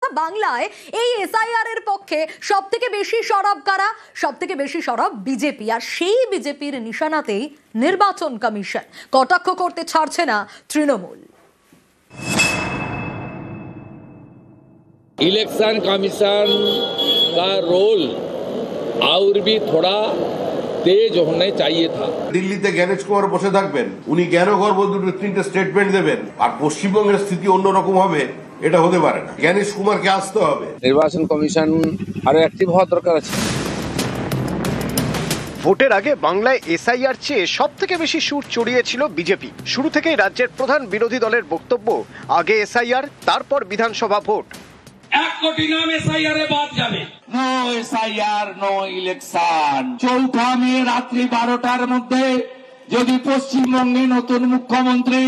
আচ্ছা, বাংলায় এই এসআইআর এর পক্ষে সবথেকে বেশি সরব কারা? সবথেকে বেশি সরব বিজেপি, আর সেই বিজেপির নিশানাতেই নির্বাচন কমিশন কটাক্ষ করতে ছাড়ছে না তৃণমূল। इलेक्शन कमीशन का रोल और भी थोड़ा तेज होने चाहिए था। দিল্লিতে জ্ঞানেশ কুমার বসে থাকবেন, উনি জ্ঞান গর্ব দুটো তিনটে স্টেটমেন্ট দেবেন, আর পশ্চিমবঙ্গের স্থিতি অন্যরকম হবে, এটা হতে পারে না। জ্ঞানেশ কুমারকে আসতে হবে। নির্বাচন কমিশন আরো অ্যাক্টিভ হওয়ার দরকার আছে। ভোটের আগে বাংলায় এসআইআর চেয়ে সব থেকে বেশি সুর চড়িয়েছিল বিজেপি। শুরু থেকেই রাজ্যের প্রধান বিরোধী দলের বক্তব্য, আগে এসআইআর, তারপর বিধানসভা ভোট। 1 কোটি নাম এসআইআর এ বাদ যাবে। No SIR no election. 4 May রাত্রি 12টার মধ্যে যদি পশ্চিমবঙ্গে নতুন মুখ্যমন্ত্রী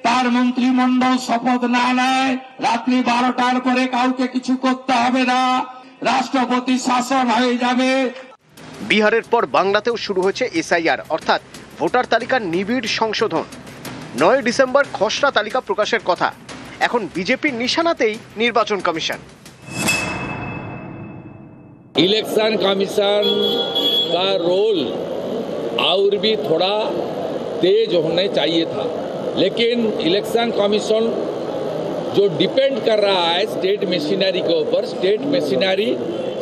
তার মন্ত্রিমণ্ডল শপথ না নেয়, রাত্রি 12টার পরে কাউকে কিছু করতে হবে না, রাষ্ট্রপতি শাসন হয়ে যাবে। বিহারের পর বাংলাতেও শুরু হয়েছে এসআইআর, অর্থাৎ ভোটার তালিকার নিবিড় সংশোধন। 9 ডিসেম্বর খসড়া তালিকা প্রকাশের কথা। এখন বিজেপির নিশানাতেই নির্বাচন কমিশন। इलेक्शन कमीशन का रोल और भी थोड़ा तेज होने चाहिए था, लेकिन इलेक्शन कमीशन जो डिपेंड कर रहा है स्टेट मशीनरी के ऊपर, स्टेट मशीनरी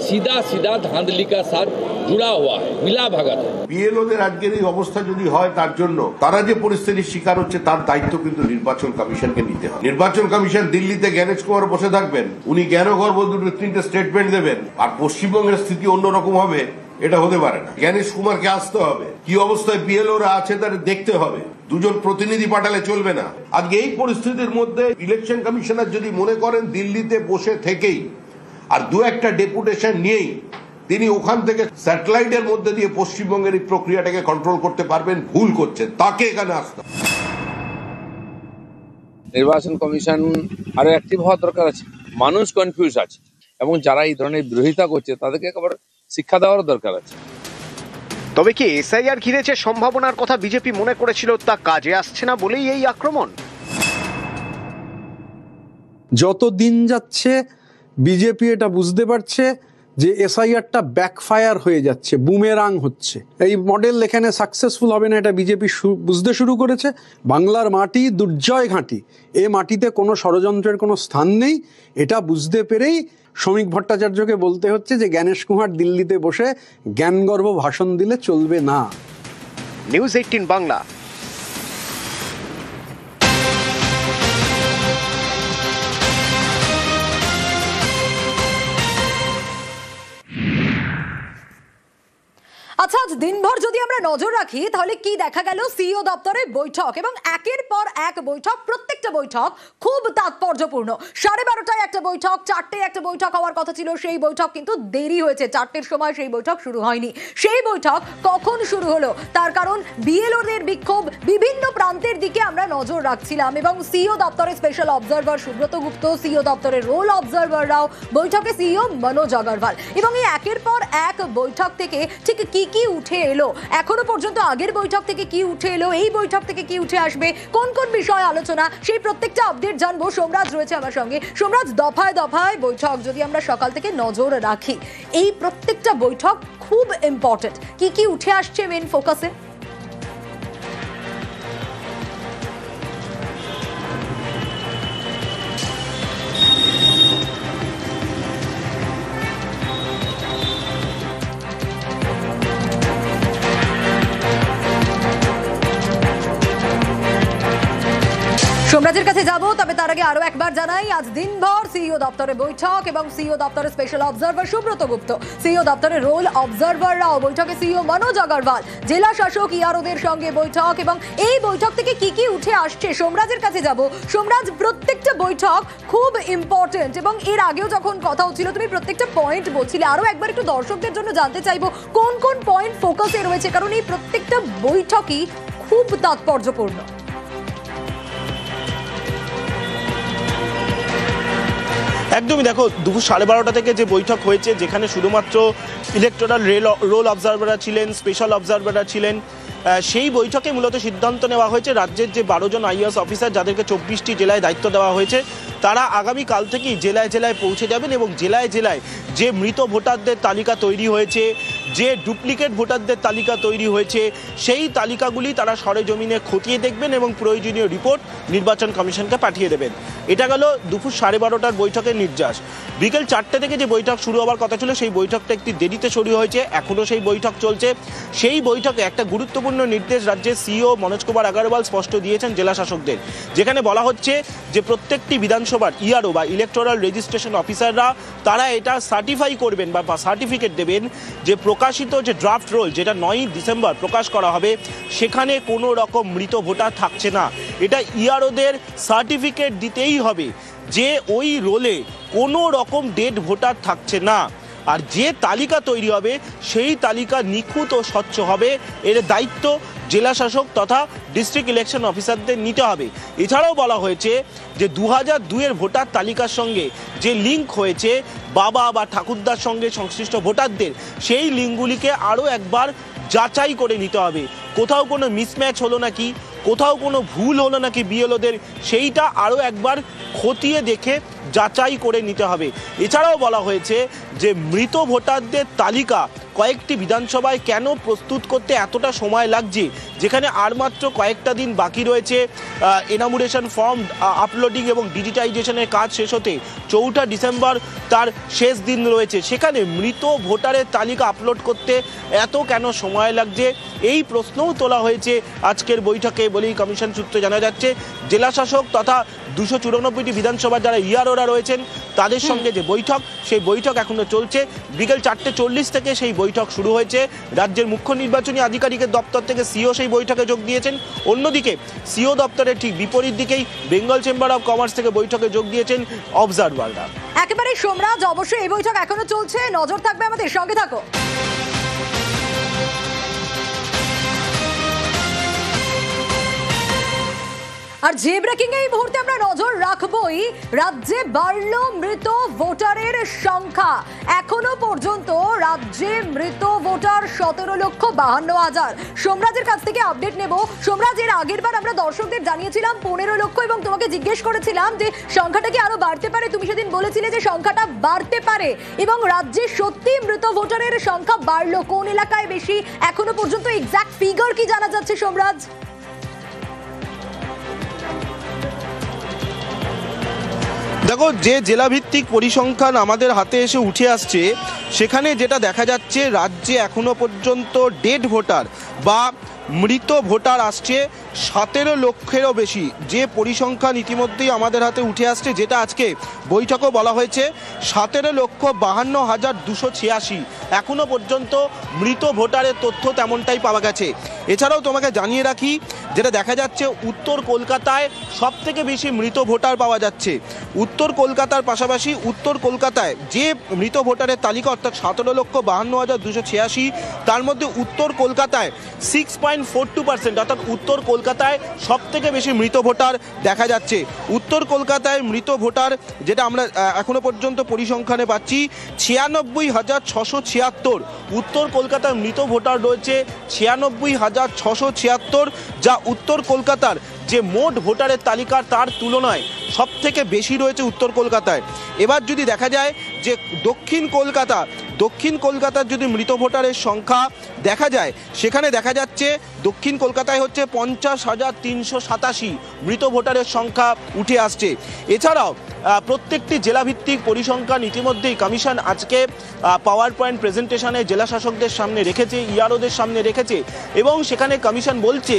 सीधा सीधा धांधली का साथ जुड़ा हुआ है, मिला भगत है। বিএলওদের আজকের এই অবস্থা যদি হয়, তার জন্য তারা যে পরিস্থিতির শিকার হচ্ছে তার দায়িত্ব কিন্তু নির্বাচন কমিশনকে নিতে হবে। নির্বাচন কমিশন দিল্লিতে জ্ঞানেশ কুমার বসে থাকবেন, উনি জ্ঞান গর্ব দুটো তিনটে স্টেটমেন্ট দেবেন, আর পশ্চিমবঙ্গের স্থিতি অন্যরকম হবে, এটা হতে পারে না। জ্ঞানেশ কুমারকে আসতে হবে। কি অবস্থায় বিএলওরা আছে তার দেখতে হবে। দুজন প্রতিনিধি পাঠালে চলবে না। আজকে এই পরিস্থিতির মধ্যে ইলেকশন কমিশনার যদি মনে করেন দিল্লিতে বসে থেকেই আর দু একটা ডেপুটেশন নিয়েই তিনি ওখান থেকে স্যাটেলাইটের মধ্যে দিয়ে পশ্চিমবঙ্গের এই প্রক্রিয়াটাকে কন্ট্রোল করতে পারবেন, ভুল করছেন। তাকে এখানে আসতে হবে। নির্বাচন কমিশন আরো অ্যাক্টিভ হওয়ার দরকার আছে। মানুষ কনফিউজ আছে এবং যারা এই ধরনের বিরোধিতা করছে তাদেরকে একবার শিক্ষা দেওয়ার দরকার আছে। তবে কি এসআইআর ঘিরে যে সম্ভাবনার কথা বিজেপি মনে করেছিল তা কাজে আসছে না বলেই এই আক্রমণ? যত দিন যাচ্ছে বিজেপি এটা বুঝতে পারছে যে এসআইআরটা ব্যাকফায়ার হয়ে যাচ্ছে, বুমেরাং হচ্ছে। এই মডেল এখানে সাকসেসফুল হবে না, এটা বিজেপি বুঝতে শুরু করেছে। বাংলার মাটি দুর্জয় ঘাঁটি, এ মাটিতে কোনো ষড়যন্ত্রের কোনো স্থান নেই। এটা বুঝতে পেরেই শ্রমিক ভট্টাচার্যকে বলতে হচ্ছে যে জ্ঞানেশ কুমার দিল্লিতে বসে জ্ঞানগর্ভ ভাষণ দিলে চলবে না। নিউজ 18 বাংলা। আচ্ছা, আজ দিনভর যদি আমরা নজর রাখি তাহলে কি দেখা গেল? সিইও দপ্তরে বৈঠক এবং একের পর এক বৈঠক, প্রত্যেকটা বৈঠক খুব তাৎপর্যপূর্ণ। 12:30টায় একটা বৈঠক, 4টায় একটা বৈঠক হওয়ার কথা ছিল, সেই বৈঠক কিন্তু দেরি হয়েছে। 4টের সময় সেই বৈঠক শুরু হয়নি। সেই বৈঠক কখন শুরু হলো তার কারণ বিএলওদের বিক্ষোভ, বিভিন্ন প্রান্তের দিকে আমরা নজর রাখছিলাম এবং সিইও দপ্তরের স্পেশাল অবজারভার সুব্রত গুপ্ত, সিইও দপ্তরের রোল অবজারভাররাও বৈঠকে, সিইও মনোজ আগরওয়াল। এবং এই একের পর এক বৈঠক থেকে ঠিক কি কি উঠে এলো, এখনো পর্যন্ত আগের বৈঠক থেকে কি উঠে এলো, এই বৈঠক থেকে কি উঠে আসবে, কোন কোন বিষয় আলোচনা, সেই প্রত্যেকটা আপডেট জানবো। সোমরাজ রয়েছে আমার সঙ্গে। সোমরাজ, দফায় দফায় বৈঠক যদি আমরা সকাল থেকে নজর রাখি, এই প্রত্যেকটা বৈঠক খুব ইম্পর্টেন্ট। কি কি উঠে আসছে মেন ফোকাসে? সোমরাজের কাছে যাব, তবে তার আগে আরো একবার জানাই আজ দিনভর সিইও দপ্তরে বৈঠক এবং সিইও দপ্তরের স্পেশাল অবজারভার সুব্রত গুপ্ত, সিইও দপ্তরের রোল অবজারভাররাও বৈঠকে, সিইও মনোজ আগরওয়াল, জেলা শাসক ইআরওদের সঙ্গে বৈঠক। এবং এই বৈঠক থেকে কি কি উঠে আসছে সোমরাজের কাছে যাব। সোমরাজ, প্রত্যেকটা বৈঠক খুব ইম্পর্টেন্ট এবং এর আগেও যখন কথা হচ্ছিল তুমি প্রত্যেকটা পয়েন্ট বলছিলে, আরো একবার একটু দর্শকদের জন্য জানতে চাইবো কোন কোন পয়েন্ট ফোকাসে রয়েছে, কারণ এই প্রত্যেকটা বৈঠকই খুব তাৎপর্যপূর্ণ। একদমই, দেখো দুপুর 12:30 থেকে যে বৈঠক হয়েছে, যেখানে শুধুমাত্র ইলেকটোরাল রোল অবজারভাররা ছিলেন, স্পেশাল অবজারভাররা ছিলেন, সেই বৈঠকে মূলত সিদ্ধান্ত নেওয়া হয়েছে রাজ্যের যে 12 জন আইএএস অফিসার যাদেরকে 24টি জেলায় দায়িত্ব দেওয়া হয়েছে তারা আগামীকাল থেকেই জেলায় জেলায় পৌঁছে যাবেন এবং জেলায় জেলায় যে মৃত ভোটারদের তালিকা তৈরি হয়েছে, যে ডুপ্লিকেট ভোটারদের তালিকা তৈরি হয়েছে, সেই তালিকাগুলি তারা সরেজমিনে খতিয়ে দেখবেন এবং প্রয়োজনীয় রিপোর্ট নির্বাচন কমিশনকে পাঠিয়ে দেবেন। এটা গেল দুপুর 12:30টার বৈঠকের নির্যাস। বিকেল 4টে থেকে যে বৈঠক শুরু হওয়ার কথা ছিল সেই বৈঠকটা একটি দেরিতে শুরু হয়েছে, এখনও সেই বৈঠক চলছে। সেই বৈঠকে একটা গুরুত্বপূর্ণ নির্দেশ রাজ্যের সিইও মনোজ কুমার আগরওয়াল স্পষ্ট দিয়েছেন জেলা শাসকদের, যেখানে বলা হচ্ছে যে প্রত্যেকটি বিধানসভার ইআরও বা ইলেকটোরাল রেজিস্ট্রেশন অফিসাররা তারা এটা সার্টিফাই করবেন বা সার্টিফিকেট দেবেন যে প্রকাশিত যে ড্রাফট রোল যেটা 9ই ডিসেম্বর প্রকাশ করা হবে সেখানে কোনো রকম মৃত ভোটার থাকছে না। এটা ইআরওদের সার্টিফিকেট দিতেই হবে যে ওই রোলে কোনো রকম ডেড ভোটার থাকছে না। আর যে তালিকা তৈরি হবে সেই তালিকা নিখুঁত ও স্বচ্ছ হবে, এর দায়িত্ব জেলা শাসক তথা ডিস্ট্রিক্ট ইলেকশন অফিসারদের নিতে হবে। এছাড়াও বলা হয়েছে যে 2002-এর ভোটার তালিকার সঙ্গে যে লিঙ্ক হয়েছে বাবা বা ঠাকুরদার সঙ্গে সংশ্লিষ্ট ভোটারদের, সেই লিঙ্কগুলিকে আরও একবার যাচাই করে নিতে হবে। কোথাও কোনো মিসম্যাচ হলো নাকি, কোথাও কোনো ভুল হলো নাকি বিএলওদের, সেইটা আরও একবার খতিয়ে দেখে যাচাই করে নিতে হবে। এছাড়াও বলা হয়েছে যে মৃত ভোটারদের তালিকা কয়েকটি বিধানসভায় কেন প্রস্তুত করতে এতটা সময় লাগছে, যেখানে আর মাত্র কয়েকটা দিন বাকি রয়েছে এনামুরেশন ফর্ম আপলোডিং এবং ডিজিটাইজেশনের কাজ শেষ হতে। 4ঠা ডিসেম্বর তার শেষ দিন রয়েছে, সেখানে মৃত ভোটারের তালিকা আপলোড করতে এত কেন সময় লাগছে, এই প্রশ্নও তোলা হয়েছে আজকের বৈঠকে বলেই কমিশন সূত্রে জানা যাচ্ছে। জেলা শাসক তথা 294টি বিধানসভার যারা ইআরওরা রয়েছেন তাদের সঙ্গে যে বৈঠক, সেই বৈঠক এখনো চলছে। বিকেল 4:40 থেকে সেই বৈঠক শুরু হয়েছে। রাজ্যের মুখ্য নির্বাচনী আধিকারিকের দপ্তর থেকে সিও সেই বৈঠকে যোগ দিয়েছেন। অন্যদিকে সিও দপ্তরের ঠিক বিপরীত দিকেই বেঙ্গল চেম্বার অফ কমার্স থেকে বৈঠকে যোগ দিয়েছেন অবজারভাররা। একেবারে সোমরাজ, অবশ্যই এই বৈঠক এখনো চলছে, নজর থাকবে আমাদের, সঙ্গে থাকো। আর যে ব্রেকিং এই মুহূর্তে আমরা নজর রাখবই, রাজ্যে বাড়ল মৃত ভোটারের সংখ্যা। এখনো পর্যন্ত রাজ্যে মৃত ভোটার 17,52,000। সোমরাজের কাছ থেকে আপডেট নেব। সোমরাজ, এর আগের বার আমরা দর্শকদের জানিয়েছিলাম 15 লক্ষ এবং তোমাকে জিজ্ঞেস করেছিলাম যে সংখ্যাটা কি আরো বাড়তে পারে, তুমি সেদিন বলেছিলে যে সংখ্যাটা বাড়তে পারে এবং রাজ্যে সত্যি মৃত ভোটারের সংখ্যা বাড়লো। কোন এলাকায় বেশি, এখনো পর্যন্ত এক্সাক্ট ফিগার কি জানা যাচ্ছে সোমরাজ? দেখো, যে জেলাভিত্তিক পরিসংখ্যান আমাদের হাতে এসে উঠে আসছে সেখানে যেটা দেখা যাচ্ছে, রাজ্যে এখনো পর্যন্ত ডেড ভোটার বা মৃত ভোটার আসছে 17 লক্ষেরও বেশি। যে পরিসংখ্যান ইতিমধ্যেই আমাদের হাতে উঠে আসছে, যেটা আজকে বৈঠকও বলা হয়েছে, 17,52,286 এখনো পর্যন্ত মৃত ভোটারের তথ্য তেমনটাই পাওয়া গেছে। এছাড়াও তোমাকে জানিয়ে রাখি, যেটা দেখা যাচ্ছে উত্তর কলকাতায় সব থেকে বেশি মৃত ভোটার পাওয়া যাচ্ছে। উত্তর কলকাতার পাশাপাশি উত্তর কলকাতায় যে মৃত ভোটারের তালিকা অর্থাৎ 17,52,286, তার মধ্যে উত্তর কলকাতায় 6.42% অর্থাৎ উত্তর কলকাতায় সব থেকে বেশি মৃত ভোটার দেখা যাচ্ছে। উত্তর কলকাতায় মৃত ভোটার যেটা আমরা এখনো পর্যন্ত পরিসংখ্যানে পাচ্ছি 96,676। উত্তর কলকাতার মৃত ভোটার রয়েছে 96,676, যা উত্তর কলকাতার যে মোট ভোটারের তালিকা তার তুলনায় সব থেকে বেশি রয়েছে উত্তর কলকাতায়। এবার যদি দেখা যায় যে দক্ষিণ কলকাতার যদি মৃত ভোটারের সংখ্যা দেখা যায়, সেখানে দেখা যাচ্ছে দক্ষিণ কলকাতায় হচ্ছে 50,387 মৃত ভোটারের সংখ্যা উঠে আসছে। এছাড়াও প্রত্যেকটি জেলাভিত্তিক পরিসংখ্যান ইতিমধ্যেই কমিশন আজকে পাওয়ার পয়েন্ট প্রেজেন্টেশনে জেলা শাসকদের সামনে রেখেছে, ইআরওদের সামনে রেখেছে এবং সেখানে কমিশন বলছে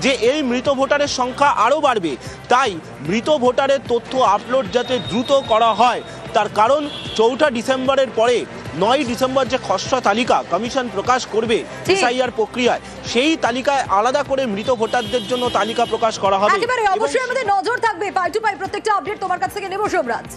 যে এই মৃত ভোটারের সংখ্যা আরও বাড়বে। তাই মৃত ভোটারের তথ্য আপলোড যাতে দ্রুত করা হয়, তার কারণ 4ঠা ডিসেম্বরের পরে 9ই ডিসেম্বর যে খসড়া তালিকা কমিশন প্রকাশ করবে এসআইআর প্রক্রিয়ায়, সেই তালিকায় আলাদা করে মৃত ভোটারদের জন্য তালিকা প্রকাশ করা হবে। একেবারে অবশ্যই আমাদের নজর থাকবে, পাই টু পাই প্রত্যেকটা আপডেট তোমার কাছ থেকে নেব সোমরাজ।